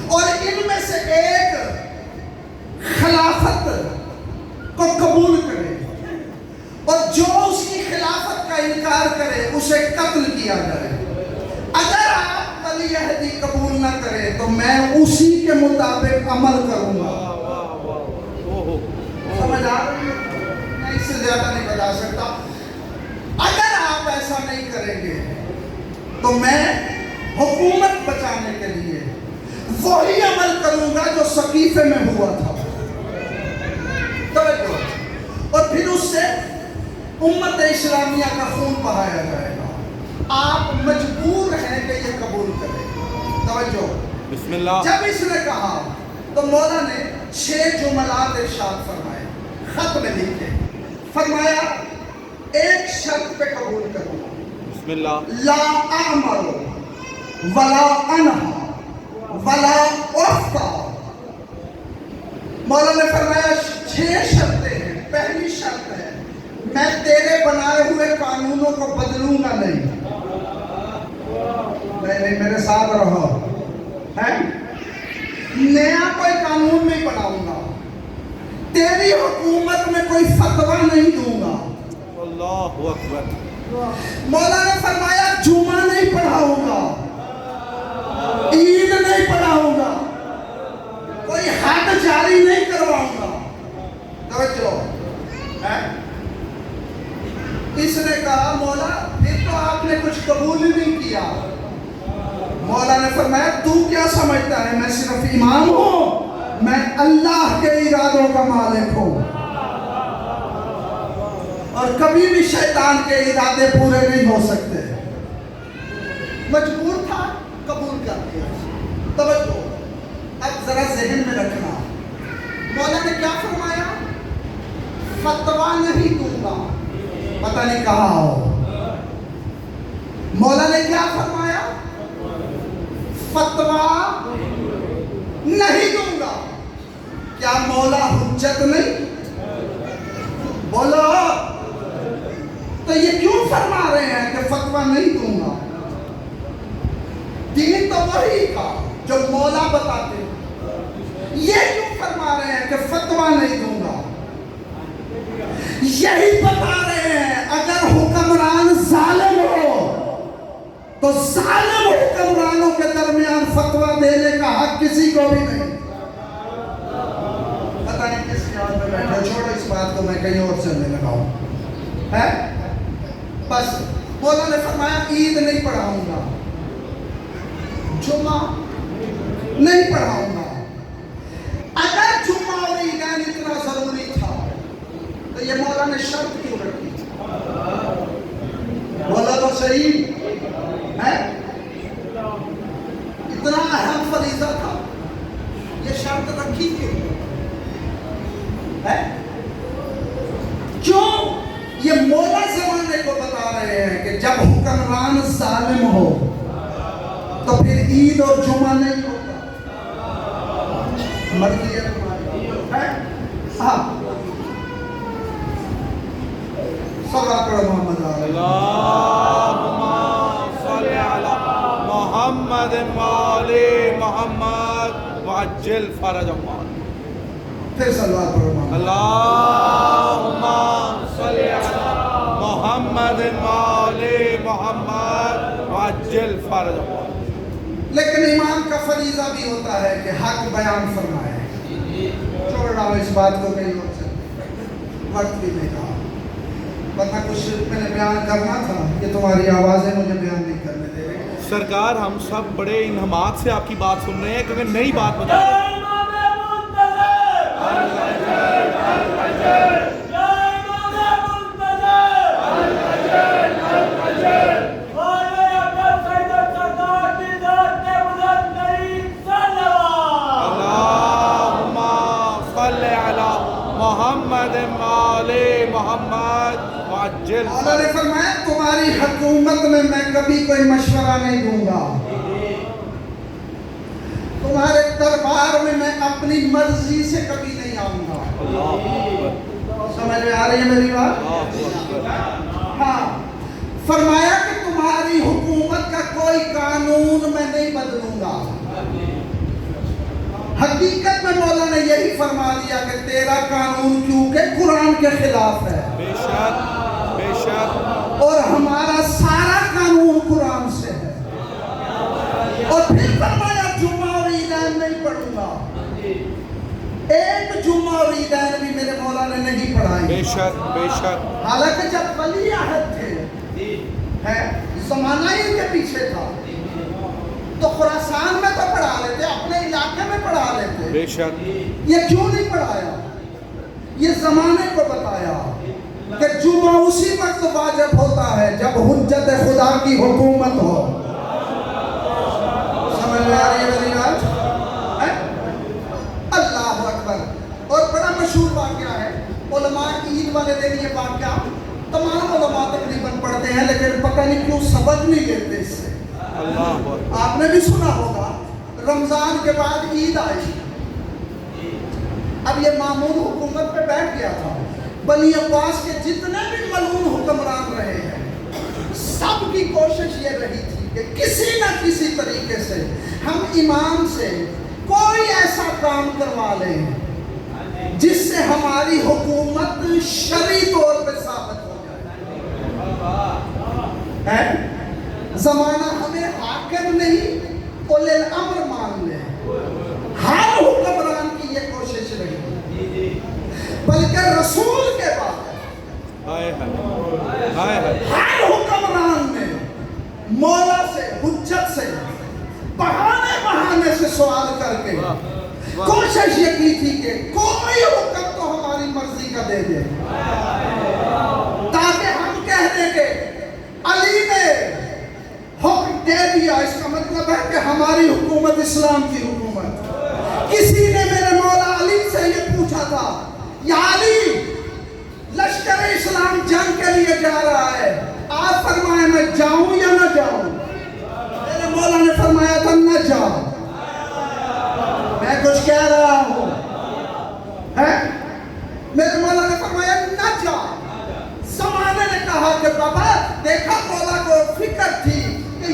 اور ان میں سے ایک خلافت کو قبول کرے اور جو اس کی خلافت کا انکار کرے اسے قتل کیا جائے. اگر آپ ولی عہدی قبول نہ کرے تو میں اسی کے مطابق عمل کروں گا. سمجھ آ رہی ہے؟ میں اس سے زیادہ نہیں بتا سکتا. اگر آپ ایسا نہیں کریں گے تو میں حکومت بچانے کے لیے وہی عمل کروں گا جو سقیفے میں ہوا تھا. اور پھر اس سے امت اسلامیہ کا خون بہایا جائے گا. آپ مجبور ہیں کہ یہ قبول کریں. توجہ بسم اللہ. جب اس نے کہا تو مولا نے 6 جملات ارشاد فرمائے خط میں لکھے. فرمایا ایک شرط پہ قبول کروں. بسم اللہ. لا اعمل ولا انہا ولا افتا. مولا نے فرمایا 6 شرطیں ہیں. پہلی شرط ہے میں تیرے بنائے ہوئے قانونوں کو بدلوں گا نہیں. نہیں میرے ساتھ رہو. نیا کوئی قانون نہیں بناؤں گا. تیری حکومت میں کوئی فتویٰ نہیں دوں گا. اللہ اکبر. مولا نے فرمایا جمعہ نہیں پڑھاؤں گا, عید نہیں پڑھاؤں گا, کوئی حد جاری نہیں کرواؤں گا. توجہ. اس نے کہا مولا پھر تو آپ نے کچھ قبول ہی نہیں کیا. مولا نے فرمایا تو کیا سمجھتا ہے میں صرف امام ہوں؟ میں اللہ کے ارادوں کا مالک ہوں اور کبھی بھی شیطان کے ارادے پورے نہیں ہو سکتے. مجبور تھا قبول کر دیا. توجہ اب ذرا ذہن میں رکھنا مولا نے کیا فرمایا. فتویٰ نہیں دوں گا. پتہ نہیں کہا ہو. مولا نے کیا فرمایا. فتویٰ نہیں دوں گا. کیا مولا حجت نہیں؟ بولو تو یہ کیوں فرما رہے ہیں کہ فتویٰ نہیں دوں گا؟ دین تو وہی تھا جو مولا بتاتے، یہ کیوں فرما رہے ہیں کہ فتویٰ نہیں دوں گا؟ یہی بتا رہے ہیں اگر حکمران ظالم ہو تو ظالم حکمرانوں کے درمیان فتویٰ دینے کا حق کسی کو بھی نہیں۔ پتہ نہیں کس خیال میں بیٹھے، چھوڑو اس بات کو، میں کہیں اور چلنے لگا ہوں ہے۔ بس مولا نے فرمایا عید نہیں پڑھاؤں گا، جمعہ نہیں پڑھاؤں گا۔ اگر جمعہ اور عیدین اتنا ضروری تھا تو یہ مولا نے شرط کیوں رکھی؟ بولا تو صحیح ہے، اتنا اہم فریضہ تھا، یہ شرط رکھی کیوں ہے؟ کیوں؟ یہ مولا زمانے کو بتا رہے ہیں کہ جب حکمران ظالم ہو تو پھر عید اور جمعہ نہیں ہوتا، مرضی ہے تمہاری ہے۔ ہاں صلی محمد اللہم صلی علی محمد وآلِ محمد وعجل فرجهم۔ پھر صلوات پڑھو محمد۔ اللہم صلی علی محمد وآلِ محمد وعجل فرجهم۔ لیکن امام کا فریضہ بھی ہوتا ہے کہ حق بیان فرمائے۔ چھوڑ رہا ہوں اس بات کو، کہیں اور سے وقت بھی نہیں رہا، ورنہ کچھ میں نے بیان کرنا تھا کہ تمہاری آوازیں مجھے بیان نہیں کرنے دے رہی۔ سرکار ہم سب بڑے انہمات سے آپ کی بات سن رہے ہیں، کیونکہ نئی بات بتا رہے ہیں۔ اللہ نے فرمایا تمہاری حکومت میں میں کبھی کوئی مشورہ نہیں دوں گا، تمہارے دربار میں میں اپنی مرضی سے کبھی نہیں آؤں گا۔ سمجھ میں آ رہی ہے میری بات؟ ہاں، فرمایا کہ تمہاری حکومت کا کوئی قانون میں نہیں بدلوں گا۔ حقیقت میں مولا نے یہی فرما دیا کہ تیرا قانون کیونکہ قرآن کے خلاف ہے، بے شک بے شک، اور ہمارا سارا قانون قرآن سے ہے۔ اور پھر فرمایا جمعہ اور عیدین نہیں پڑھوں گا، ایک جمعہ اور عیدین بھی میرے مولا نے نہیں پڑھائی۔ بے شک بے شک، حالانکہ جب ولی عہد تھے ہے، زمانہ ہی ان کے پیچھے تھا، تو خراسان میں تو پڑھا لیتے، اپنے علاقے میں پڑھا لیتے، بے شک۔ یہ کیوں نہیں پڑھایا؟ یہ زمانے کو بتایا کہ جمعہ اسی وقت واجب ہوتا ہے جب حجت خدا کی حکومت ہو۔ سمجھ میں آ رہی ہے میری بات؟ اللہ اکبر۔ اور بڑا مشہور واقعہ ہے، علماء عید والے دن یہ واقعہ تمام علماء تقریباً پڑھتے ہیں، لیکن پتہ نہیں کیوں سبق نہیں لیتے اس سے۔ آپ نے بھی سنا ہوگا رمضان کے بعد عید آئی، اب یہ مامون حکومت پہ بیٹھ گیا تھا، بنی عباس کے جتنے بھی ملعون حکمران رہے ہیں سب کی کوشش یہ رہی تھی کہ کسی نہ کسی طریقے سے ہم امام سے کوئی ایسا کام کروا لیں جس سے ہماری حکومت شرعی طور پہ ثابت ہو جائے۔ زمانہ ہمیں حاکم نہیں اولی الامر مان لے، ہر حکمران کی یہ کوشش رہی، بلکہ رسول کے بعد ہر حکمران نے مولا سے حجت سے بہانے سے سوال کر کے کوشش یہ کی تھی کہ کوئی حکم تو ہماری مرضی کا دے دے، تاکہ ہم کہہ دیں کہ علی نے حکم دے دیا، اس کا مطلب ہے کہ ہماری حکومت اسلام کی حکومت۔ کسی نے میرے مولا علی سے یہ پوچھا تھا، یا علی لشکر اسلام جنگ کے لیے جا رہا ہے، آپ فرمائیں میں جاؤں یا نہ جاؤں؟ میرے مولا نے فرمایا تھا نہ جاؤ، میں کچھ کہہ رہا ہوں ہے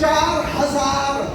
4000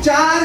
4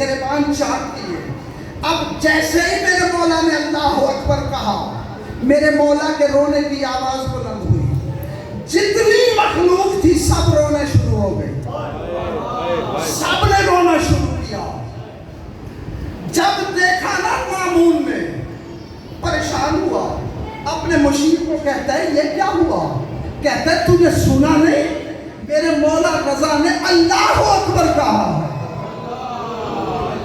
گریبان چاٹتی ہے. اب جیسے ہی میرے مولا نے اللہ اکبر کہا, میرے مولا کے رونے کی آواز بلند ہوئی. جتنی مخلوق تھی سب رونے شروع ہو گئی, سب نے رونا شروع کیا. جب دیکھا نا مامون نے, پریشان ہوا, اپنے مشیر کو کہتا ہے یہ کیا ہوا؟ کہتا ہے تجھے سنا نہیں, میرے مولا رضا نے اللہ اکبر کہا.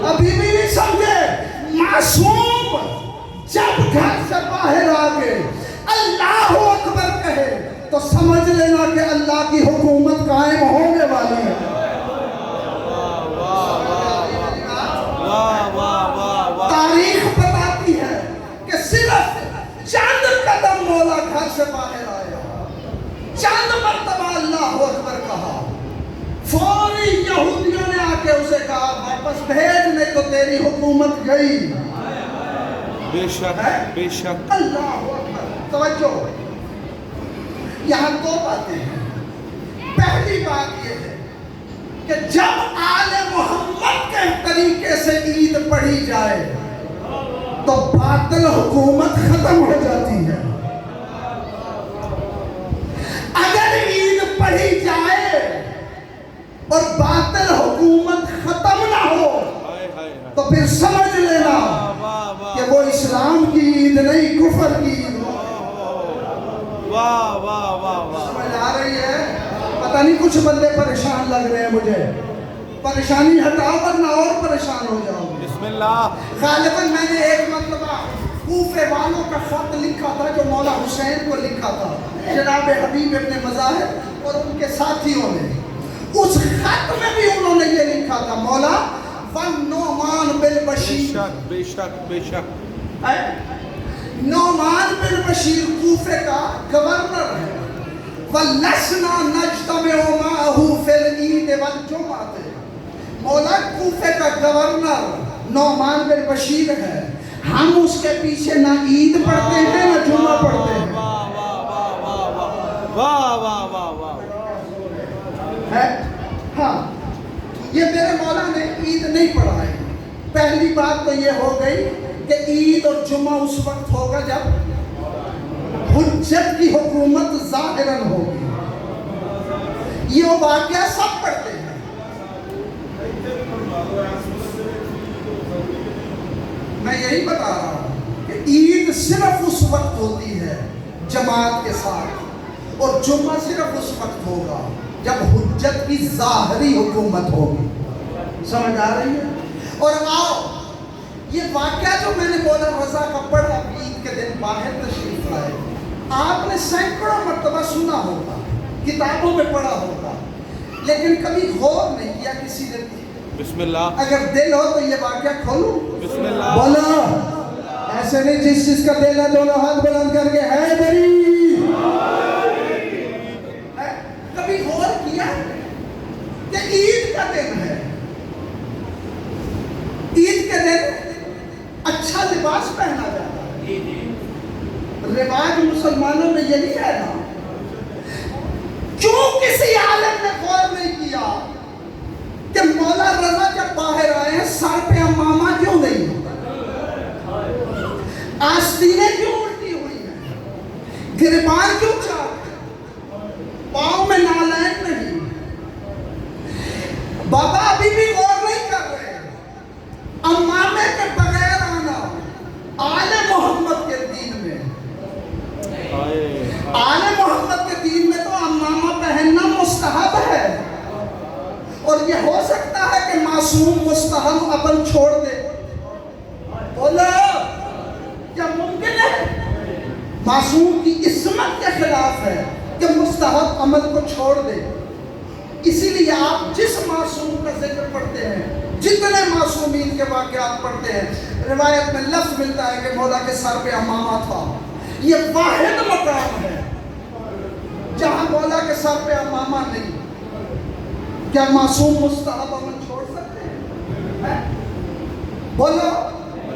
ابھی بھی نہیں سمجھے. معصوم جب گھر سے باہر آ گئے اللہ اکبر کہے تو سمجھ لینا کہ اللہ کی حکومت قائم ہونے والی ہے. تاریخ بتاتی ہے کہ صرف چند قدم مولا گھر سے باہر آیا, چند مرتبہ اللہ اکبر کہا, فوری یہودیوں نے آ کے اسے کہا واپس بھیج, نہیں تو تیری حکومت گئی. بے شک بے شک. اللہ اکبر. توجہ, یہاں دو باتیں ہیں. پہلی بات یہ ہے کہ جب آل محمد کے طریقے سے عید پڑھی جائے تو باطل حکومت ختم ہو جاتی ہے. اگر عید پڑھی جائے اور باطل حکومت ختم نہ ہو تو پھر سمجھ لینا کہ وہ اسلام کی عید نہیں, کفر کی عید. واہ واہ واہ واہ. سمجھ آ رہی ہے؟ پتہ نہیں کچھ بندے پریشان لگ رہے ہیں مجھے. پریشانی ہٹاؤ ورنہ اور پریشان ہو جاؤ. بسم اللہ. غالباً میں نے ایک مرتبہ کوفے والوں کا خط لکھا تھا جو مولا حسین کو لکھا تھا, جناب حبیب ابن مظاہر اور ان کے ساتھیوں نے. اس خط میں بھی انہوں نے یہ لکھا تھا مولا نعمان بن بشیر. بے شک بے شک. نعمان بن بشیر کوفے کا گورنر ہے. وَلَسْنَا نَجْتَمِعُ مَعَهُ فِي الْعِيدِ وَالْجُمْعَةِ. مولا کوفے کا گورنر نعمان بن بشیر ہے, ہم اس کے پیچھے نہ عید پڑھتے ہیں نہ جمعہ پڑھتے ہیں. واہ واہ واہ واہ. ہاں, یہ میرے مولا نے عید نہیں پڑھائی. پہلی بات تو یہ ہو گئی کہ عید اور جمعہ اس وقت ہوگا جب حجت کی حکومت ظاہراً ہوگی. یہ واقعہ سب پڑھتے ہیں. میں یہی بتا رہا ہوں کہ عید صرف اس وقت ہوتی ہے جماعت کے ساتھ, اور جمعہ صرف اس وقت ہوگا جب حجت کی ظاہری حکومت ہوگی. سمجھ آ رہی ہے؟ اور آؤ, یہ واقعہ جو میں نے مولا رضا کا پڑھا عید کے دن باہر تشریف لائے, آپ نے سینکڑوں مرتبہ سنا ہوگا, کتابوں میں پڑھا ہوگا, لیکن کبھی غور نہیں کیا کسی نے بھی. بسم اللہ. اگر دل ہو تو یہ واقعہ کھولو. بسم اللہ. بولا ایسے نہیں, جس چیز کا دل ہے دونوں ہاتھ بلند کر کے ہے بری. کبھی غور کیا کہ عید کا دن ہے, عید کے دن اچھا لباس پہنا جاتا ہے. رواج مسلمانوں میں یہی ہے نا. کیوں کسی عالم نے غور نہیں کیا کہ مولا رضا جب باہر آئے ہیں سر پہ امامہ کیوں نہیں, آستینیں کیوں الٹی ہوئی ہیں, گریبان کیوں چاک, پاؤں میں نالین نہیں. بابا ابھی بھی غور نہیں کر رہے. امامے کے بغیر آنا آل محمد کے دین میں, آل محمد کے دین میں تو امامہ پہننا مستحب ہے. اور یہ ہو سکتا ہے کہ معصوم مستحب عمل چھوڑ دے. بولا کیا ممکن ہے؟ معصوم کی عصمت کے خلاف ہے کہ مستحب عمل کو چھوڑ دے. اسی لیے آپ جس معصوم کا ذکر پڑھتے ہیں, جتنے معصومین کے واقعات پڑھتے ہیں, روایت میں لفظ ملتا ہے کہ مولا کے سر پہ امامہ تھا. یہ واحد مقام ہے جہاں مولا کے سر پہ امامہ نہیں. کیا معصوم مستحب عمل چھوڑ سکتے ہیں؟ بولو,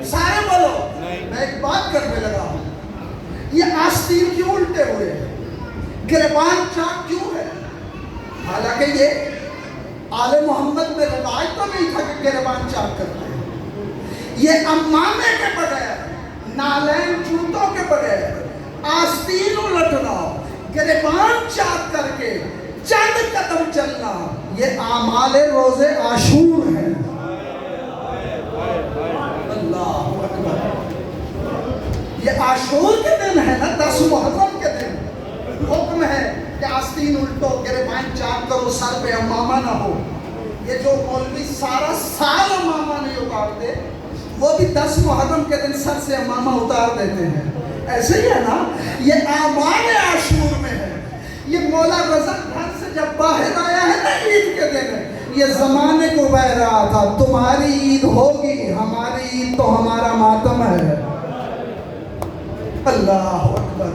سارے بولو. میں ایک بات کرنے لگا ہوں, یہ آستین کیوں الٹے ہوئے ہیں, گریبان چاک کیوں ہے؟ حالانکہ یہ آل محمد میں روایت تو نہیں تھا کہ گریبان چاک کرتے ہیں. یہ امامے کے بغیر، نالین جوتوں کے بغیر، آستین الٹنا، گریبان چاک کر کے چند قدم چلنا، یہ اعمال روز عاشور ہے. اللہ اکبر. یہ عاشور کے دن ہے نا، 10 محرم کے دن حکم ہے کہ آستین الٹو، گریبان چاک کرو، سر پہ امامہ نہ ہو. یہ جو مولوی سارا سال امامہ نہیں اتارتے، وہ بھی 10 محرم کے دن سر سے امامہ اتار دیتے ہیں. ایسے ہی ہے نا، یہ اعمال عاشور میں ہے. یہ مولا رزق گھر سے جب باہر آیا ہے نا عید کے دن، یہ زمانے کو بہ رہا تھا تمہاری عید ہوگی، ہماری عید تو ہمارا ماتم ہے. اللہ اکبر.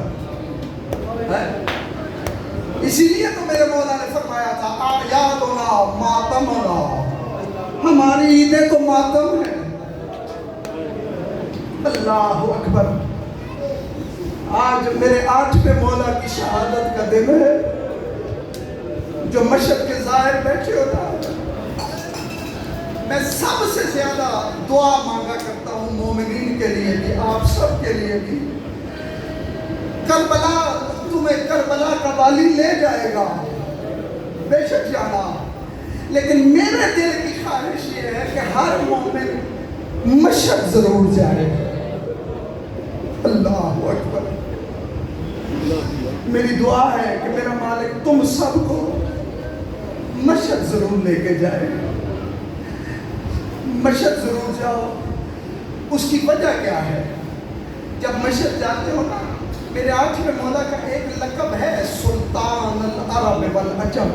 اسی لیے تو میرے مولا نے فرمایا تھا اعیادنا ماتمنا، ہماری عیدیں تو ماتم ہے. اللہ اکبر. آج میرے 8ویں مولا کی شہادت کا دن ہے. جو مشہد کے ظاہر بیٹھے ہوتا ہے، میں سب سے زیادہ دعا مانگا کرتا ہوں مومنین کے لیے بھی، آپ سب کے لیے بھی. کربلا، تمہیں کربلا کا والی لے جائے گا، بے شک جانا، لیکن میرے دل کی خواہش یہ ہے کہ ہر مومن مشہد ضرور جائے. اللہ اکبر. میری دعا ہے کہ میرا مالک تم سب کو مشہد ضرور لے کے جائے. مشہد ضرور جاؤ. اس کی وجہ کیا ہے؟ جب مشہد جاتے ہو نا، میرے 8ویں مولا کا ایک لقب ہے سلطان العرب والعجم.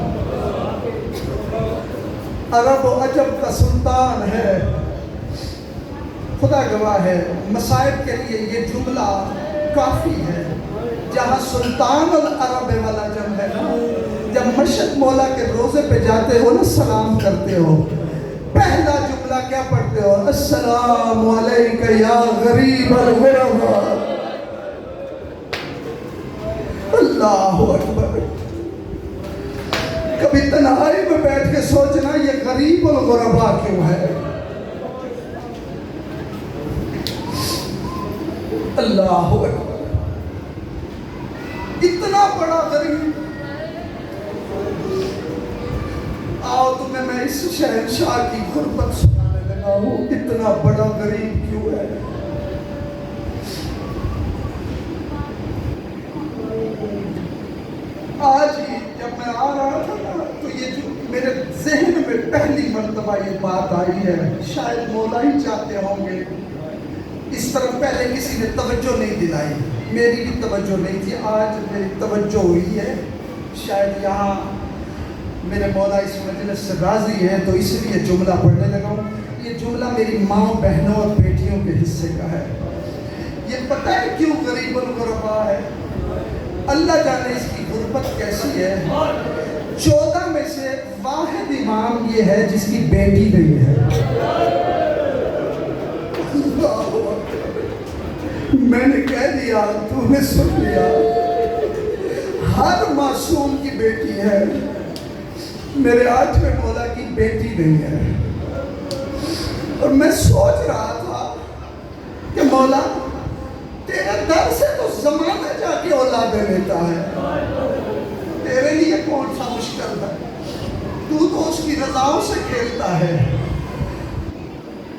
عرب و عجم کا سلطان ہے. خدا گواہ ہے، مصائب کے لیے یہ جملہ کافی ہے. جہاں سلطان العرب والعجم ہے نا، جب مشہد مولا کے روزے پہ جاتے ہو نا، سلام کرتے ہو، پہلا جملہ کیا پڑھتے ہو؟ السلام علیکہ یا غریب الغرباء. اللہ اکبر. کبھی تنہائی میں بیٹھ کے سوچنا یہ غریب الغرباء کیوں ہے. اللہ اکبر. اتنا بڑا غریب. آؤ تمہیں میں اس شہنشاہ کی غربت سنانے لگا ہوں. اتنا بڑا غریب کیوں ہے. آج ہی جب میں آ رہا تھا نا، تو یہ جو میرے ذہن میں پہلی مرتبہ یہ بات آئی ہے، شاید مولا ہی چاہتے ہوں گے. اس طرف پہلے کسی نے توجہ نہیں دلائی، میری بھی توجہ نہیں تھی. آج میری توجہ ہوئی ہے. شاید یہاں میرے مولا اس مجلس سے راضی ہے، تو اس لیے جملہ پڑھنے لگا ہوں. یہ جملہ میری ماں، بہنوں اور بیٹیوں کے حصے کا ہے. یہ پتہ ہے کیوں غریب الغرباء ہے؟ اللہ جانے اس کی غربت کیسی ہے. 14 میں سے واحد امام یہ ہے جس کی بیٹی نہیں ہے. میں نے کہہ دیا، تو نے سن لیا. ہر معصوم کی بیٹی ہے، میرے 8ویں مولا کی بیٹی نہیں ہے. اور میں سوچ رہا تھا کہ مولا تیرے در سے تو زمانہ جا کے اولادیں لیتا ہے، تیرے لیے کون سا مشکل ہے. تو اس کی رضاؤں سے کھیلتا ہے.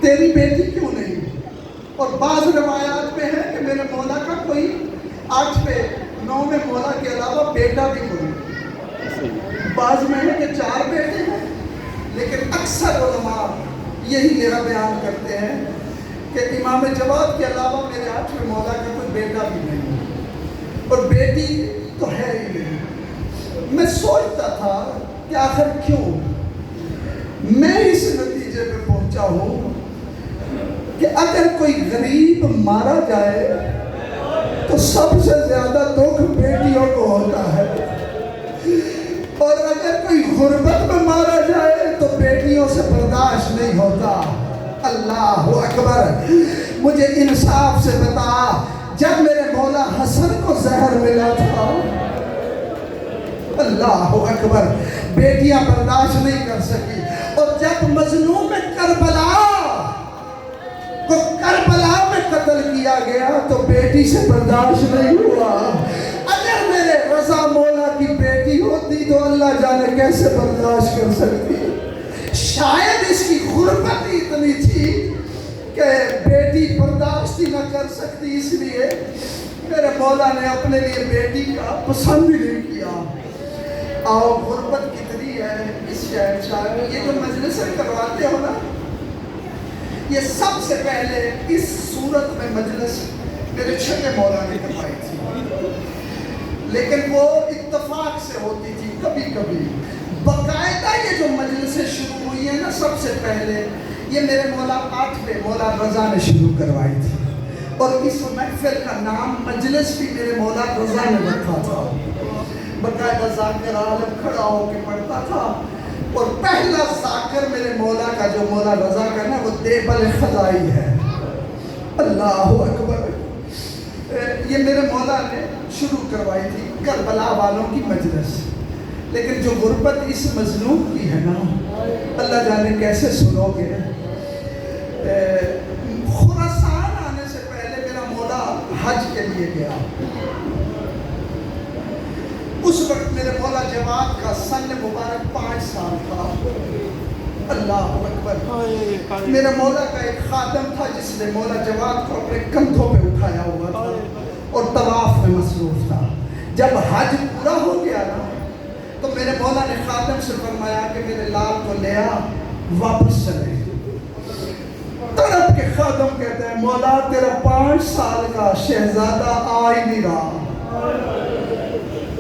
تیری بیٹی کیوں نہیں؟ اور بعض روایات میں ہے کہ میرے مولا کا کوئی 8ویں 9ویں مولا کے علاوہ بیٹا بھی کوئی. بعض میں ہے کہ 4 بیٹے ہیں، لیکن اکثر علماء یہی میرا بیان کرتے ہیں کہ امام جواد کے علاوہ میرے 8ویں مولا کا کوئی بیٹا بھی نہیں، اور بیٹی تو ہے ہی نہیں. میں سوچتا تھا کہ آخر کیوں. میں اس نتیجے پہ پہنچا ہوں کہ اگر کوئی غریب مارا جائے تو سب سے زیادہ دکھ بیٹیوں کو ہوتا ہے، اور اگر کوئی غربت میں مارا جائے تو بیٹیوں سے برداشت نہیں ہوتا. اللہ اکبر. مجھے انصاف سے بتا، جب میرے مولا حسن کو زہر ملا تھا، اللہ اکبر، بیٹیاں برداشت نہیں کر سکی. اور جب مظلوم کربلا میں قتل کیا گیا تو بیٹی سے برداشت نہیں ہوا. اگر میرے رضا مولا کی بیٹی ہوتی تو اللہ جانے کیسے برداشت کر سکتی. شاید اس کی غربت ہی اتنی تھی کہ بیٹی برداشت ہی نہ کر سکتی، اس لیے میرے مولا نے اپنے لیے بیٹی کا پسند ہی نہیں کیا. آؤ غربت کتنی ہے اس شہر شاہ میں. یہ جو مجلس کرواتے ہو نا، یہ سب سے پہلے اس صورت میں مجلس میرے چھوٹے مولا نے کروائی تھی، لیکن وہ اتفاق سے ہوتی تھی. کبھی کبھی باقاعدہ یہ جو مجلسیں شروع ہوئی ہیں نا، سب سے پہلے یہ میرے مولا 8ویں مولا رضا نے شروع کروائی تھی. اور اس محفل کا نام مجلس بھی میرے مولا رضا نے رکھا تھا. باقاعدہ ذاکر عالم کھڑا ہو کے پڑھتا تھا. اور پہلا ذاکر میرے مولا کا جو مولا رضا کا نا، وہ دیبل خزائی ہے. اللہ اکبر. یہ میرے مولا نے شروع کروائی تھی کربلا والوں کی مجلس. لیکن جو غربت اس مظلوم کی ہے نا، اللہ جانے کیسے سنو گے. خراسان آنے سے پہلے میرا مولا حج کے لیے گیا. اس وقت میرے مولا جواد کا سن مبارک 5 سال تھا. اللہ اکبر. میرے مولا کا ایک خادم تھا جس نے مولا جواد کو اپنے کندھوں پہ اٹھایا ہوا تھا اور طواف میں مصروف تھا. جب حج پورا ہو گیا نا، تو میرے مولا نے خادم سے فرمایا کہ میرے لال کو لے آ، واپس چلے. تڑپ کے خادم کہتے ہیں مولا تیرا 5 سال کا شہزادہ آ ہی نہیں رہا.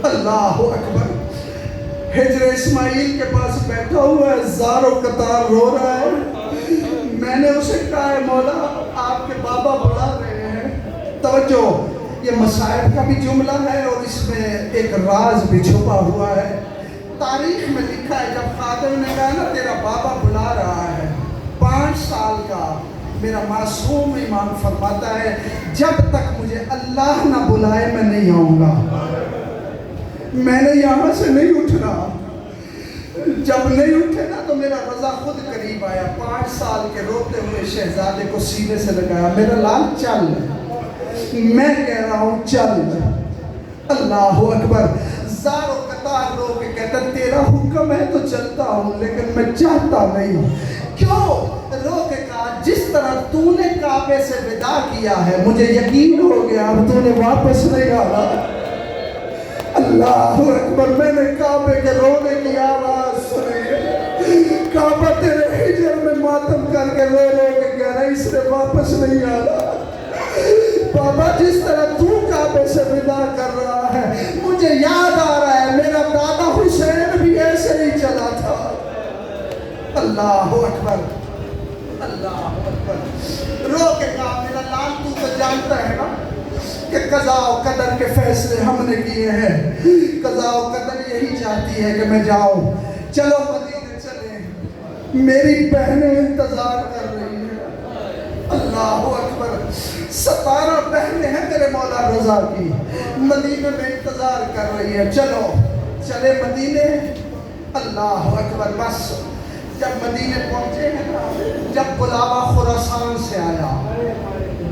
اللہ اکبر. ہجر اسماعیل کے پاس بیٹھا ہوا ہے، زار و قطار رو رہا ہے. میں نے اسے کہا ہے مولا آپ کے بابا بلا رہے ہیں. توجہ، یہ مصائب کا بھی جملہ ہے اور اس میں ایک راز بھی چھپا ہوا ہے. تاریخ میں لکھا ہے جب خادم نے کہا نا تیرا بابا بلا رہا ہے، 5 سال کا میرا معصوم ایمان فرماتا ہے جب تک مجھے اللہ نہ بلائے میں نہیں آؤں گا. میں نے یہاں سے نہیں اٹھنا. جب نہیں اٹھے نا تو میرا رضا خود قریب آیا. 5 سال کے روتے ہوئے شہزادے کو سینے سے لگایا. میرا لال چل، میں کہہ رہا ہوں چل. اللہ اکبر. زار و قطار رو کے کہتا تیرا حکم ہے تو چلتا ہوں، لیکن میں چاہتا نہیں. کیوں؟ رو کے کہا جس طرح تو نے کعبے سے وداع کیا ہے مجھے یقین ہو گیا اب تو نے واپس نہیں آنا. اللہ اکبر. میں نے کعبے کے رونے کی آواز سنی. کعبہ تیرے ہجر میں ماتم کر کے رو رو کے کہہ رہا اس نے واپس نہیں آنا. بابا جس طرح تو کعبے سے وداع کر رہا ہے مجھے یاد آ رہا ہے میرا دادا حسین بھی ایسے ہی چلا تھا. اللہ اکبر. اللہ اکبر. رو کے کہا میرا لال تو جانتا ہے نا کہ قضاء و قدر کے فیصلے ہم نے کیے ہیں. قضاء و قدر یہی چاہتی ہے کہ میں جاؤں. چلو مدینے چلیں، میری بہنیں انتظار کر رہی ہیں. اللہ اکبر. 17 بہنیں ہیں میرے مولا رضا کی، مدینے میں انتظار کر رہی ہیں. چلو چلے مدینے. اللہ اکبر. بس جب مدینے پہنچے ہیں نا، جب بلاوا خراسان سے آیا،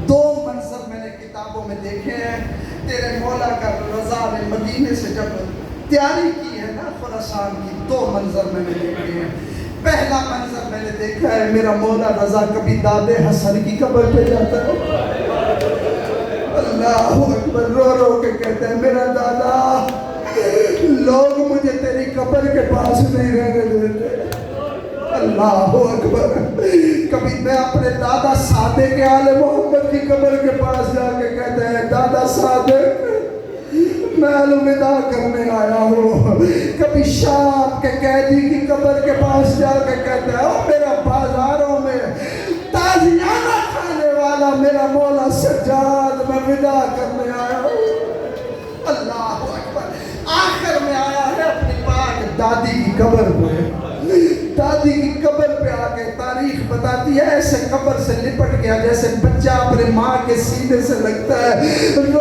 2 منظر میں نے کتابوں میں دیکھے ہیں. تیرے مولا کا رضا نے مدینے سے جب تیاری کی ہے نا خراسان کی، 2 منظر میں نے دیکھے ہیں. پہلا منظر میں نے دیکھا ہے میرا مولا رضا کبھی دادے حسن کی قبر پہ جاتا ہے. اللہ اکبر. رو رو کے کہتے ہیں میرا دادا لوگ مجھے تیری قبر کے پاس نہیں رہنے دیتے. اللہ اکبر. کبھی میں اپنے دادا صادق آل محمد کی قبر کے پاس جا کے کہتے ہیں دادا صادق میں الوداع کرنے آیا ہوں. کبھی شام کے قیدی کی قبر کے پاس جا کے کہتے ہیں میرا بازاروں میں تازیانہ کھانے والا میرا مولا سجاد میں وداع کرنے آیا ہوں. اللہ اکبر. آخر میں آیا ہے اپنی پاک دادی کی قبر پہ. دادی کی قبر پہ آ کے تاریخ بتاتی ہے ایسے قبر سے لپٹ گیا جیسے بچہ اپنے ماں کے سینے سے لگتا ہے. رو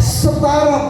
17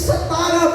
17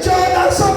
1400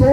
2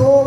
2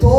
2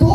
2